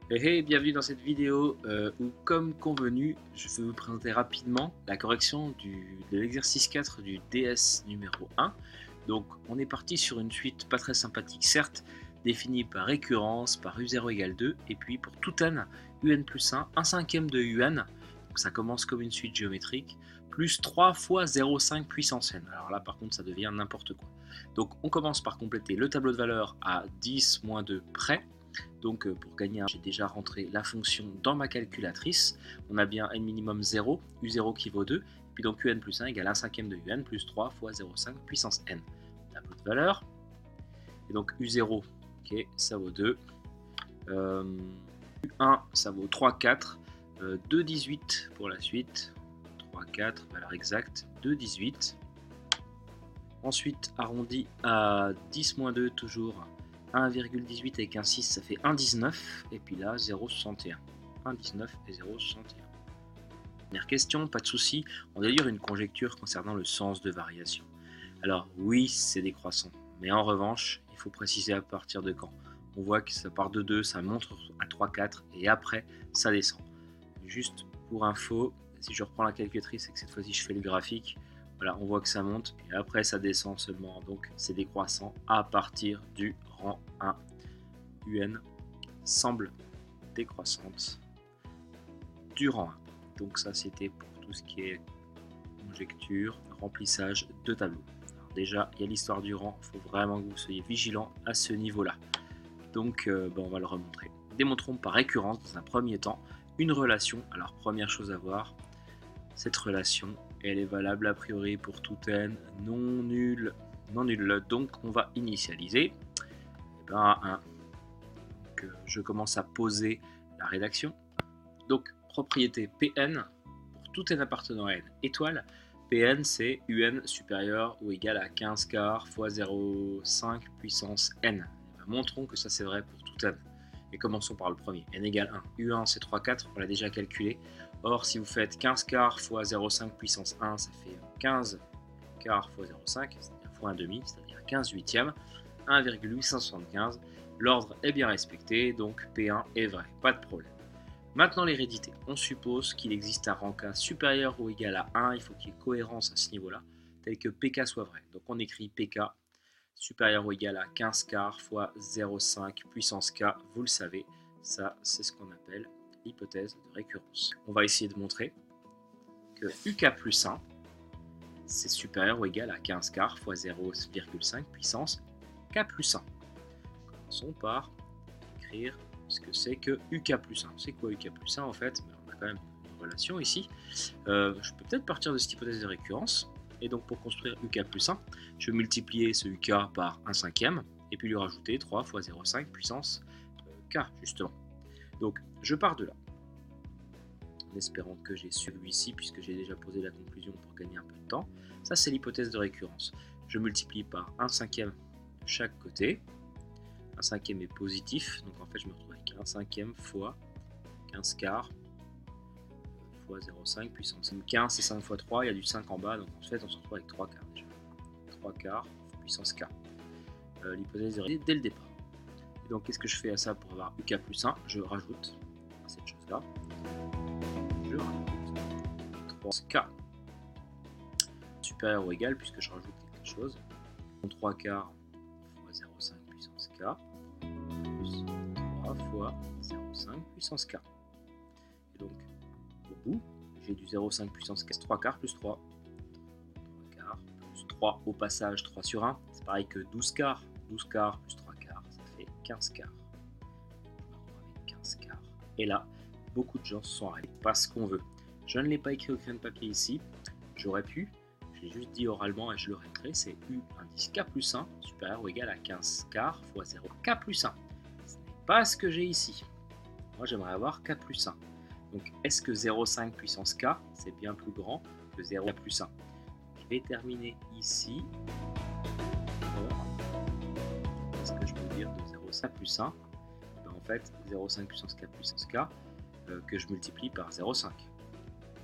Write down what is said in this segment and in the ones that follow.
Hey, bienvenue dans cette vidéo où, comme convenu, je vais vous présenter rapidement la correction de l'exercice 4 du DS numéro 1. Donc, on est parti sur une suite pas très sympathique, certes, définie par récurrence, par U0 égale 2, et puis pour tout n, un plus 1 cinquième de un, donc ça commence comme une suite géométrique, plus 3 fois 0,5 puissance n. Alors là, par contre, ça devient n'importe quoi. Donc, on commence par compléter le tableau de valeurs à 10 moins 2 près. Donc pour gagner, j'ai déjà rentré la fonction dans ma calculatrice. On a bien n minimum 0, u0 qui vaut 2, puis donc un plus 1 égale 1 cinquième de un plus 3 fois 0,5 puissance n. Tableau de valeur. Et donc u0, ok, ça vaut 2. u1, ça vaut 3, 4. 2, 18 pour la suite. 3, 4, valeur exacte, 2, 18. Ensuite, arrondi à 10 moins 2, toujours 1,18 avec un 6, ça fait 1,19. Et puis là, 0,61. 1,19 et 0,61. Dernière question, pas de souci. On va lire une conjecture concernant le sens de variation. Alors, oui, c'est décroissant. Mais en revanche, il faut préciser à partir de quand. On voit que ça part de 2, ça monte à 3, 4. Et après, ça descend. Juste pour info, si je reprends la calculatrice et que cette fois-ci je fais le graphique, voilà, on voit que ça monte et après ça descend seulement. Donc c'est décroissant à partir du rang 1. UN semble décroissante du rang 1. Donc ça c'était pour tout ce qui est conjecture, remplissage de tableau. Alors déjà, il y a l'histoire du rang, il faut vraiment que vous soyez vigilant à ce niveau-là. Donc on va le remontrer. Démontrons par récurrence dans un premier temps une relation. Alors première chose à voir, cette relation, elle est valable a priori pour tout n non nul. Donc on va initialiser. Et ben, 1. Donc, je commence à poser la rédaction. Donc propriété Pn pour tout n appartenant à n étoile. Pn c'est un supérieur ou égal à 15 quarts fois 0,5 puissance n. Et ben, montrons que ça c'est vrai pour tout n. Et commençons par le premier, n égale 1. U1 c'est 3, 4, on l'a déjà calculé. Or, si vous faites 15 quarts fois 0,5 puissance 1, ça fait 15 quarts fois 0,5, c'est-à-dire fois 1,5, c'est-à-dire 15 huitièmes, 1,875. L'ordre est bien respecté, donc P1 est vrai, pas de problème. Maintenant l'hérédité, on suppose qu'il existe un rang K supérieur ou égal à 1, il faut qu'il y ait cohérence à ce niveau-là, tel que PK soit vrai. Donc on écrit PK supérieur ou égal à 15 quarts fois 0,5 puissance K, vous le savez, ça c'est ce qu'on appelle l'hypothèse de récurrence. On va essayer de montrer que UK plus 1, c'est supérieur ou égal à 15 quarts fois 0,5 puissance K plus 1. Commençons par écrire ce que c'est que UK plus 1. C'est quoi UK plus 1 en fait? On a quand même une relation ici. Je peux peut-être partir de cette hypothèse de récurrence. Et donc pour construire UK plus 1, je vais multiplier ce UK par 1 cinquième et puis lui rajouter 3 fois 0,5 puissance K justement. Donc je pars de là, en espérant que j'ai celui-ci puisque j'ai déjà posé la conclusion pour gagner un peu de temps. Ça c'est l'hypothèse de récurrence. Je multiplie par 1 cinquième de chaque côté. 1 cinquième est positif, donc en fait je me retrouve avec 1 cinquième fois 15 quarts fois 0,5 puissance 15, c'est 5 fois 3, il y a du 5 en bas, donc en fait on se retrouve avec 3 quarts déjà. 3 quarts puissance K. L'hypothèse est dès le départ. Et donc qu'est-ce que je fais à ça pour avoir UK plus 1? Je rajoute cette chose-là. Je rajoute 3K supérieur ou égal, puisque je rajoute quelque chose. 3 quarts fois 0,5 puissance K plus 3 fois 0,5 puissance K. Et donc au bout, j'ai du 0,5 puissance 3 quarts plus 3. 3 quarts plus 3 au passage, 3 sur 1. C'est pareil que 12 quarts. 12 quarts plus 3 quarts, ça fait 15 quarts. Je me retrouve avec 15 quarts. Et là, beaucoup de gens se sont arrêtés parce qu'on veut. Je ne l'ai pas écrit au crayon de papier ici. J'aurais pu. J'ai juste dit oralement et je le répéterai. C'est U indice K plus 1 supérieur ou égal à 15 quarts fois 0 K plus 1. Ce n'est pas ce que j'ai ici. Moi, j'aimerais avoir K plus 1. Donc, est-ce que 0,5 puissance K, c'est bien plus grand que 0 plus 1? Je vais terminer ici. Qu'est-ce que je peux dire de 0,5 plus 1? Ben, en fait, 0,5 puissance K puissance K, que je multiplie par 0,5.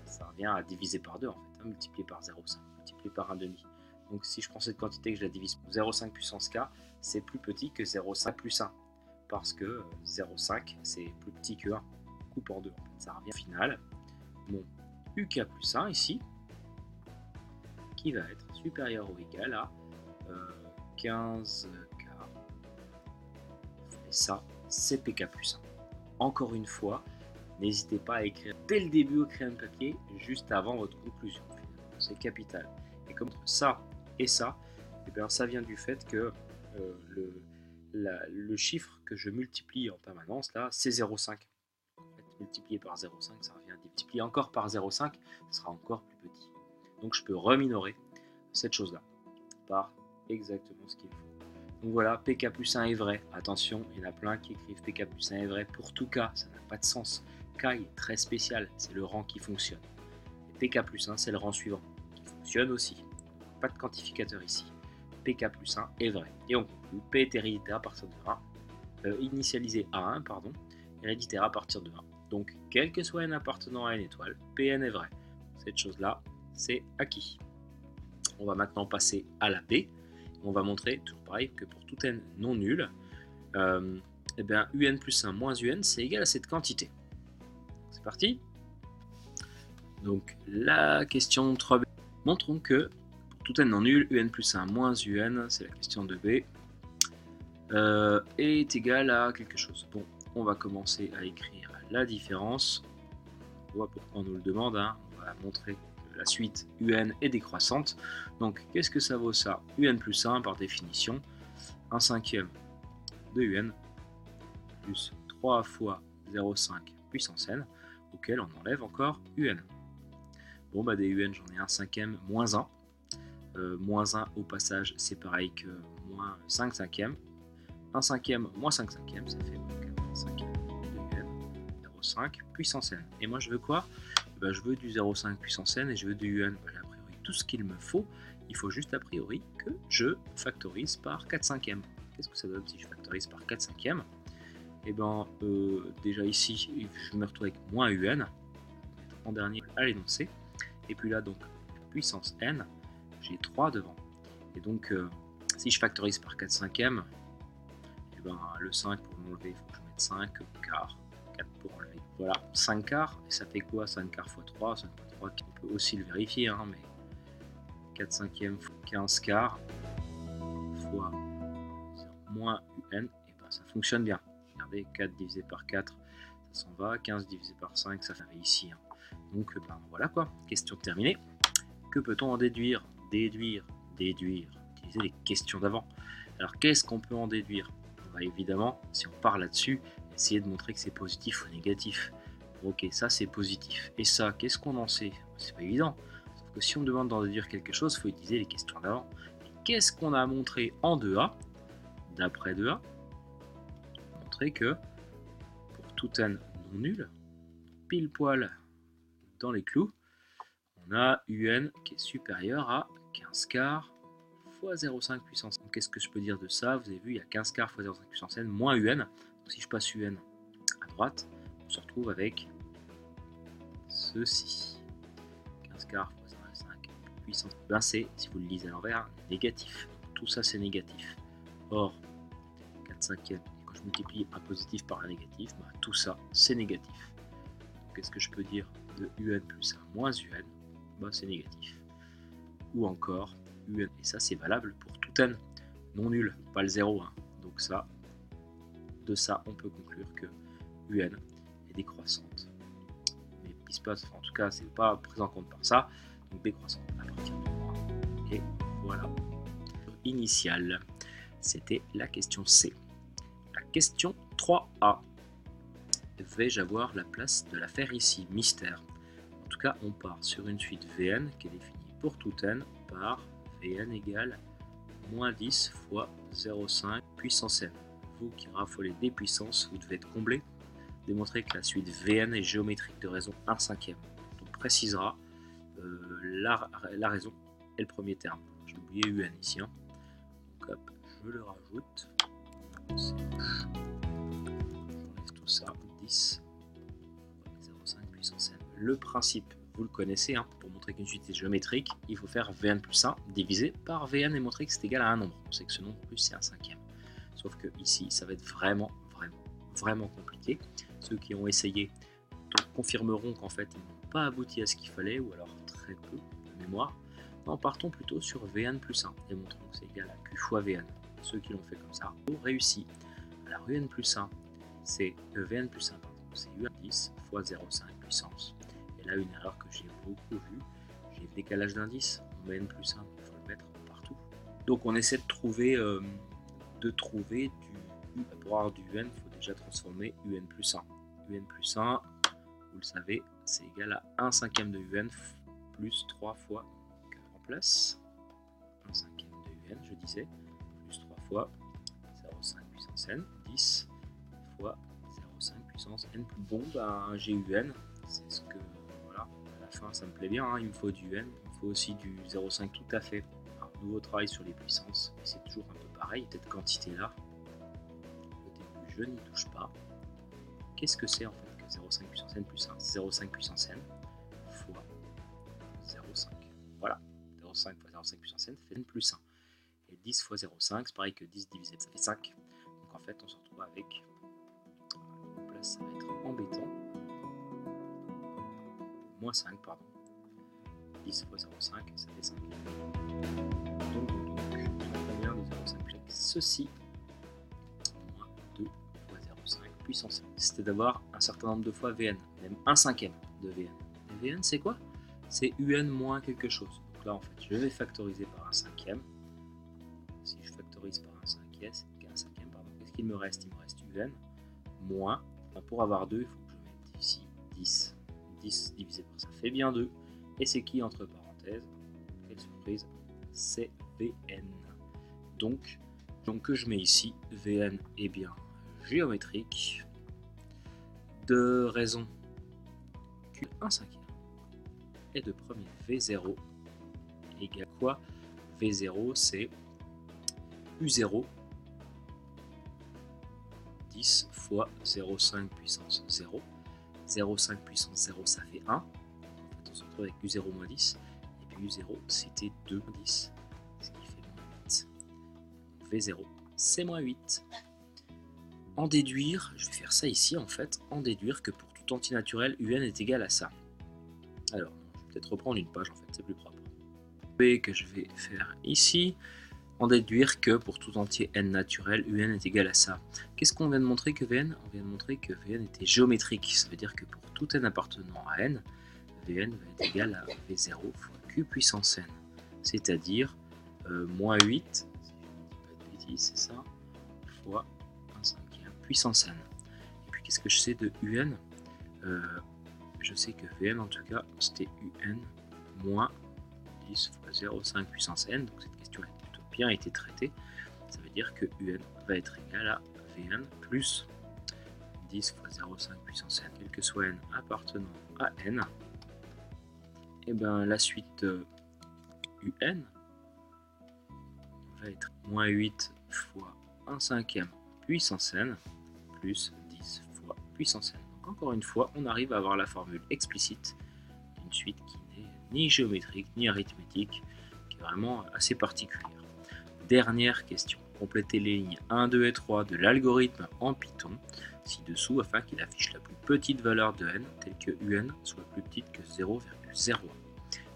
Ça revient à diviser par 2, en fait, multiplié par 0,5, multiplié par 1,5. Donc, si je prends cette quantité que je la divise par 0,5 puissance K, c'est plus petit que 0,5 plus 1. parce que 0,5 c'est plus petit que 1. Coupe en deux, en fait. Ça revient au final. Mon UK plus 1 ici, qui va être supérieur ou égal à 15 quarts. Et ça, c'est PK plus 1. Encore une fois, n'hésitez pas à écrire dès le début au crayon de papier, juste avant votre conclusion. C'est capital. Et comme ça et ça, et bien ça vient du fait que le chiffre que je multiplie en permanence, là, c'est 0,5. En fait, multiplié par 0,5, ça revient à multiplier encore par 0,5, ça sera encore plus petit. Donc je peux reminorer cette chose-là par exactement ce qu'il faut. Donc voilà, PK plus 1 est vrai. Attention, il y en a plein qui écrivent PK plus 1 est vrai pour tout cas, ça n'a pas de sens. K est très spécial, c'est le rang qui fonctionne. Et PK plus 1, c'est le rang suivant, qui fonctionne aussi. Pas de quantificateur ici. PK plus 1 est vrai. Et on conclut, P est héréditaire à partir de 1, initialisé à 1, pardon, héréditaire à partir de 1. Donc, quel que soit n appartenant à une étoile, Pn est vrai. Cette chose-là, c'est acquis. On va maintenant passer à la B. On va montrer, toujours pareil, que pour tout n non nul, eh bien, un plus 1 moins un, c'est égal à cette quantité. C'est parti. Donc, la question 3b. Montrons que pour tout n non nul, un plus 1 moins un, c'est la question de B, est égal à quelque chose. Bon, on va commencer à écrire la différence. On voit pourquoi on nous le demande. Hein. On va montrer que la suite un est décroissante. Donc, qu'est-ce que ça vaut ça? Un plus 1, par définition, 1 cinquième de un, plus 3 fois 0,5 puissance n, auquel on enlève encore un. Bon, bah des un, j'en ai 1 cinquième moins 1. Moins 1 au passage, c'est pareil que moins 5 cinquièmes. 1 cinquième moins 5 cinquièmes, ça fait 1 cinquième de un, 0,5 puissance n. Et moi, je veux quoi? Ben, je veux du 0,5 puissance n et je veux du un. Ben, a priori, tout ce qu'il me faut, il faut juste a priori que je factorise par 4 cinquièmes. Qu'est-ce que ça donne si je factorise par 4 cinquièmes? Et ben, déjà ici, je me retrouve avec moins un, en dernier à l'énoncé. Et puis là, donc, puissance n, j'ai 3 devant. Et donc, si je factorise par 4 cinquièmes, et ben, le 5 pour l'enlever, il faut que je mette 5 quarts. 4 pour enlever. Voilà, 5 quarts. Et ça fait quoi 5 quarts fois 3? 5 fois 3, on peut aussi le vérifier, hein, mais 4 cinquièmes fois 15 quarts fois moins un, et ben, ça fonctionne bien. Regardez, 4 divisé par 4, ça s'en va. 15 divisé par 5, ça fait ici. Hein. Donc, ben, voilà quoi. Question terminée. Que peut-on en déduire? Déduire. Utiliser les questions d'avant. Alors, qu'est-ce qu'on peut en déduire? On va évidemment, si on part là-dessus, essayer de montrer que c'est positif ou négatif. Ok, ça c'est positif. Et ça, qu'est-ce qu'on en sait? C'est pas évident. Sauf que si on me demande d'en déduire quelque chose, il faut utiliser les questions d'avant. Qu'est-ce qu'on a montré en 2A? D'après 2A, montrer que pour tout n non nul, pile poil dans les clous, on a un qui est supérieur à 15 quarts fois 0,5 puissance n. Qu'est-ce que je peux dire de ça? Vous avez vu, il y a 15 quarts fois 0,5 puissance n moins un. Donc si je passe un à droite, on se retrouve avec ceci. 15 quarts fois 0,5 puissance n. Ben c'est, si vous le lisez à l'envers, négatif. Tout ça c'est négatif. Or, 4 cinquièmes, quand je multiplie un positif par un négatif, ben, tout ça c'est négatif. Qu'est-ce que je peux dire de un plus 1 moins un? Ben, c'est négatif. Ou encore un, et ça c'est valable pour tout n non nul, pas le 0. Hein. Donc ça, de ça on peut conclure que un est décroissante. Mais ce qui se passe, enfin, en tout cas c'est pas pris en compte par ça, donc décroissante à partir de 3. Et voilà. Initial, c'était la question C. La question 3A. Vais-je avoir la place de la faire ici? Mystère. En tout cas, on part sur une suite Vn qui est définie pour tout n par Vn égale moins 10 fois 0,5 puissance n. Vous qui raffolez des puissances, vous devez être comblé. Démontrer que la suite Vn est géométrique de raison 1 cinquième. On précisera la raison et le premier terme. J'ai oublié un ici. Hein. Donc hop, je le rajoute. J'enlève tout ça. 10 0,5 puissance n. Le principe, vous le connaissez, hein, pour montrer qu'une suite est géométrique, il faut faire Vn plus 1 divisé par Vn et montrer que c'est égal à un nombre. On sait que ce nombre plus c'est un cinquième. Sauf que ici, ça va être vraiment vraiment compliqués. Ceux qui ont essayé confirmeront qu'en fait ils n'ont pas abouti à ce qu'il fallait, ou alors très peu de mémoire. Non, partons plutôt sur Vn plus 1 et montrons que c'est égal à Q fois Vn. Ceux qui l'ont fait comme ça ont réussi. Alors Un plus 1, c'est Vn plus 1, pardon, c'est Un10 fois 0,5 puissance. Et là, une erreur que j'ai beaucoup vue, j'ai le décalage d'indice, on met N plus 1, il faut le mettre partout. Donc on essaie de trouver du U. Pour avoir du UN, il faut déjà transformer UN plus 1. UN plus 1, vous le savez, c'est égal à 1 cinquième de UN plus 3 fois, donc en place, 1 cinquième de UN, je disais, plus 3 fois 0,5 puissance N, 10 fois 0,5 puissance N. Bon, ben j'ai UN, c'est ce que, voilà, à la fin ça me plaît bien, hein, il me faut du UN, il me faut aussi du 0,5 tout à fait. Alors, nouveau travail sur les puissances, et c'est toujours un peu pareil, cette quantité-là, au début je n'y touche pas. Qu'est-ce que c'est en fait que 0,5 puissance N plus 1? 0,5 puissance N fois 0,5. Voilà, 0,5 fois 0,5 puissance N fait N plus 1. Et 10 fois 0,5, c'est pareil que 10 divisé, ça fait 5. Donc en fait, on se retrouve avec... En place, ça va être embêtant. Moins 5, pardon. 10 fois 0,5, ça fait 5. Donc combien de 0,5 puissance ceci, moins 2 fois 0,5 puissance N. C'était d'avoir un certain nombre de fois Vn, même 1 cinquième de Vn. Et Vn, c'est quoi? C'est Un moins quelque chose. Donc là, en fait, je vais factoriser par 1 cinquième. Si je factorise par 1 cinquième, pardon, qu'est-ce qu'il me reste? Il me reste Un moins, pour avoir 2, il faut que je mette ici 10. 10 divisé par ça fait bien 2. Et c'est qui entre parenthèses? Quelle surprise? C'est Vn. Donc que je mets ici, Vn est bien géométrique, de raison Q1 cinquième et de premier V0 égale quoi? V0 c'est U0 10 fois 0,5 puissance 0. 0,5 puissance 0 ça fait 1. En fait on se retrouve avec U0 moins 10. Et puis U0 c'était 2 moins 10. Ce qui fait moins 8. Donc V0 c'est moins 8. En déduire, je vais faire ça ici en fait, en déduire que pour tout entier naturel, UN est égal à ça. Alors, je vais peut-être reprendre une page en fait, c'est plus propre. B que je vais faire ici, en déduire que pour tout entier n naturel, UN est égal à ça. Qu'est-ce qu'on vient de montrer que Vn? On vient de montrer que Vn était géométrique, ça veut dire que pour tout n appartenant à n, Vn va être égal à V0 fois Q puissance n, c'est-à-dire moins 8, si je ne dis pas de bêtises, c'est ça, fois 1 cinquième puissance n. Et puis qu'est-ce que je sais de Un? Je sais que Vn en tout cas c'était Un moins 10 fois 0,5 puissance n, donc cette question a plutôt bien été traitée. Ça veut dire que Un va être égal à Vn plus 10 fois 0,5 puissance n, quel que soit n appartenant à n. Et bien la suite Un va être moins 8 fois 1 cinquième puissance n plus 10 fois puissance n. Donc encore une fois, on arrive à avoir la formule explicite d'une suite qui n'est ni géométrique ni arithmétique, qui est vraiment assez particulière. Dernière question. Complétez les lignes 1, 2 et 3 de l'algorithme en Python ci-dessous afin qu'il affiche la plus petite valeur de n telle que Un soit plus petite que 0,01.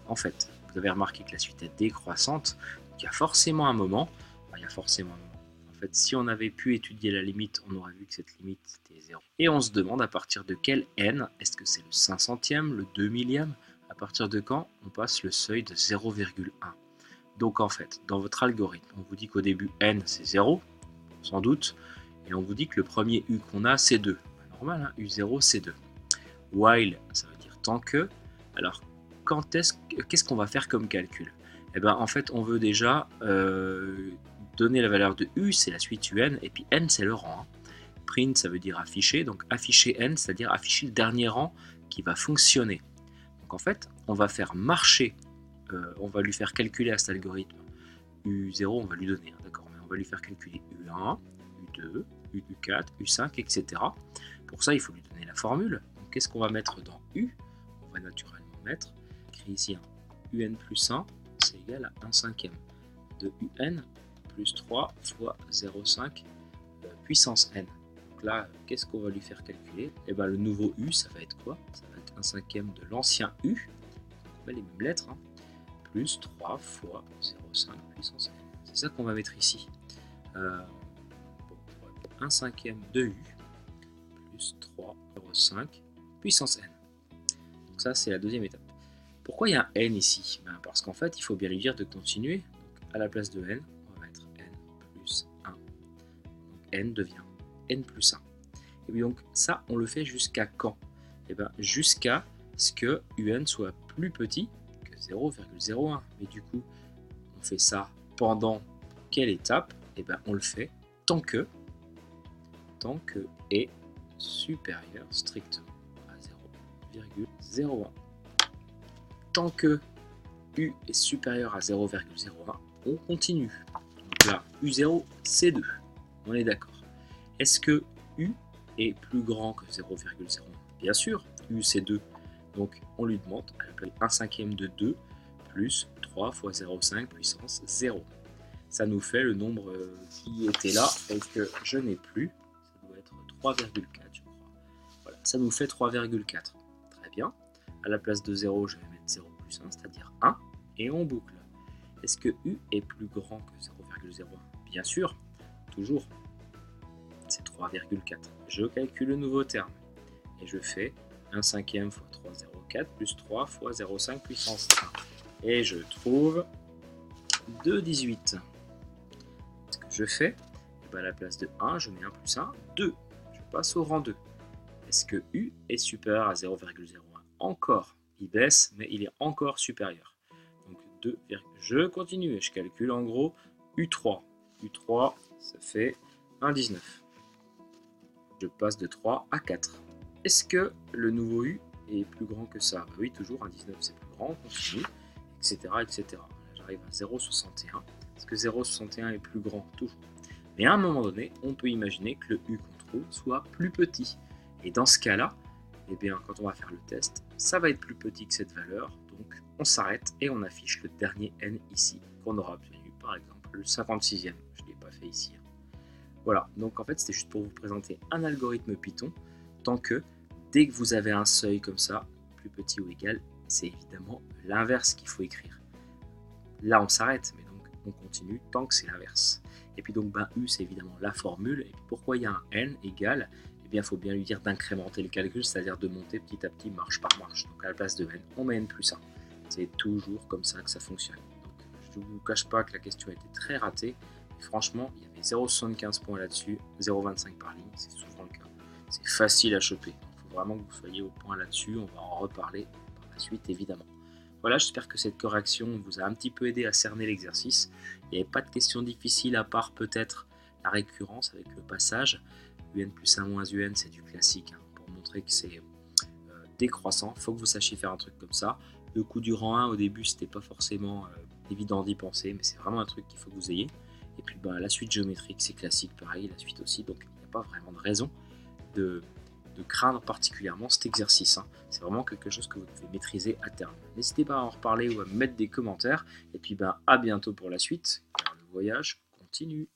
En fait, vous avez remarqué que la suite est décroissante, donc il y a forcément un moment, en fait, si on avait pu étudier la limite, on aurait vu que cette limite c'était 0. Et on se demande à partir de quel n, est-ce que c'est le 500e, le 2 millième, à partir de quand on passe le seuil de 0,1. Donc en fait, dans votre algorithme, on vous dit qu'au début n c'est 0, sans doute, et on vous dit que le premier u qu'on a c'est 2. Normal, hein, u0 c'est 2. While, ça veut dire tant que. Alors, qu'est-ce qu'on va faire comme calcul? Eh bien, en fait, on veut déjà donner la valeur de u, c'est la suite un, et puis n, c'est le rang. Hein. Print, ça veut dire afficher, donc afficher n, c'est-à-dire afficher le dernier rang qui va fonctionner. Donc en fait, on va faire marcher, on va lui faire calculer à cet algorithme u0, on va lui donner, hein, d'accord, mais on va lui faire calculer u1, u2, u4, u5, etc. Pour ça, il faut lui donner la formule. Donc qu'est-ce qu'on va mettre dans u? On va naturellement mettre, écrit ici, hein, un plus 1, c'est égal à 1 cinquième de un plus 3 fois 0,5 puissance n. Donc là, qu'est-ce qu'on va lui faire calculer? Et ben, le nouveau U, ça va être quoi? Ça va être 1/5 de l'ancien U, on met les mêmes lettres, hein, plus 3 fois 0,5 puissance n. C'est ça qu'on va mettre ici. 1/5 de U plus 3,5 puissance n. Donc ça, c'est la deuxième étape. Pourquoi il y a un n ici? Ben parce qu'en fait, il faut bien lui dire de continuer. Donc à la place de n, on va mettre n plus 1. Donc n devient n plus 1. Et puis donc ça, on le fait jusqu'à quand? Et bien jusqu'à ce que un soit plus petit que 0,01. Mais du coup, on fait ça pendant quelle étape? Et bien on le fait tant que est supérieur strictement à 0,01. Tant que U est supérieur à 0,01, on continue. Donc là, U0, c'est 2. On est d'accord. Est-ce que U est plus grand que 0,01? Bien sûr, U c'est 2. Donc on lui demande 1/5 de 2 plus 3 fois 0,5 puissance 0. Ça nous fait le nombre qui était là et que je n'ai plus. Ça doit être 3,4 je crois. Voilà, ça nous fait 3,4. Très bien. À la place de 0, je vais mettre 0 plus 1, c'est-à-dire 1, et on boucle. Est-ce que U est plus grand que 0,01? Bien sûr, toujours. C'est 3,4. Je calcule le nouveau terme. Et je fais 1/5 fois 3,04 plus 3 fois 0,5 puissance 1. Et je trouve 2,18. Ce que je fais, à la place de 1, je mets 1 plus 1, 2. Je passe au rang 2. Est-ce que U est supérieur à 0,01? Encore. Il baisse, mais il est encore supérieur. Donc 2, je continue et je calcule en gros U3. U3, ça fait 1,19. Je passe de 3 à 4. Est-ce que le nouveau U est plus grand que ça? Oui, toujours 1,19 c'est plus grand, on continue, etc. etc. J'arrive à 0,61. Est-ce que 0,61 est plus grand? Toujours. Mais à un moment donné, on peut imaginer que le U qu'on trouve soit plus petit. Et dans ce cas-là, eh bien, quand on va faire le test, ça va être plus petit que cette valeur. Donc on s'arrête et on affiche le dernier n ici, qu'on aura obtenu par exemple le 56e. Je ne l'ai pas fait ici. Voilà, donc en fait c'était juste pour vous présenter un algorithme Python, tant que dès que vous avez un seuil comme ça, plus petit ou égal, c'est évidemment l'inverse qu'il faut écrire. Là on s'arrête, mais donc on continue tant que c'est l'inverse. Et puis donc U c'est évidemment la formule, et puis pourquoi il y a un n égal? Eh bien il faut bien lui dire d'incrémenter le calcul, c'est-à-dire de monter petit à petit marche par marche. Donc à la place de n, on met n plus 1. C'est toujours comme ça que ça fonctionne. Donc je ne vous cache pas que la question a été très ratée. Franchement, il y avait 0,75 points là-dessus, 0,25 par ligne, c'est souvent le cas. C'est facile à choper. Il faut vraiment que vous soyez au point là-dessus. On va en reparler par la suite, évidemment. Voilà, j'espère que cette correction vous a un petit peu aidé à cerner l'exercice. Il n'y avait pas de questions difficiles à part peut-être la récurrence avec le passage. Un plus 1 moins un, c'est du classique. Hein, pour montrer que c'est décroissant, il faut que vous sachiez faire un truc comme ça. Le coup du rang 1, au début, c'était pas forcément évident d'y penser, mais c'est vraiment un truc qu'il faut que vous ayez. Et puis la suite géométrique, c'est classique, pareil, la suite aussi. Donc il n'y a pas vraiment de raison de craindre particulièrement cet exercice. Hein. C'est vraiment quelque chose que vous devez maîtriser à terme. N'hésitez pas à en reparler ou à me mettre des commentaires. Et puis à bientôt pour la suite, car le voyage continue.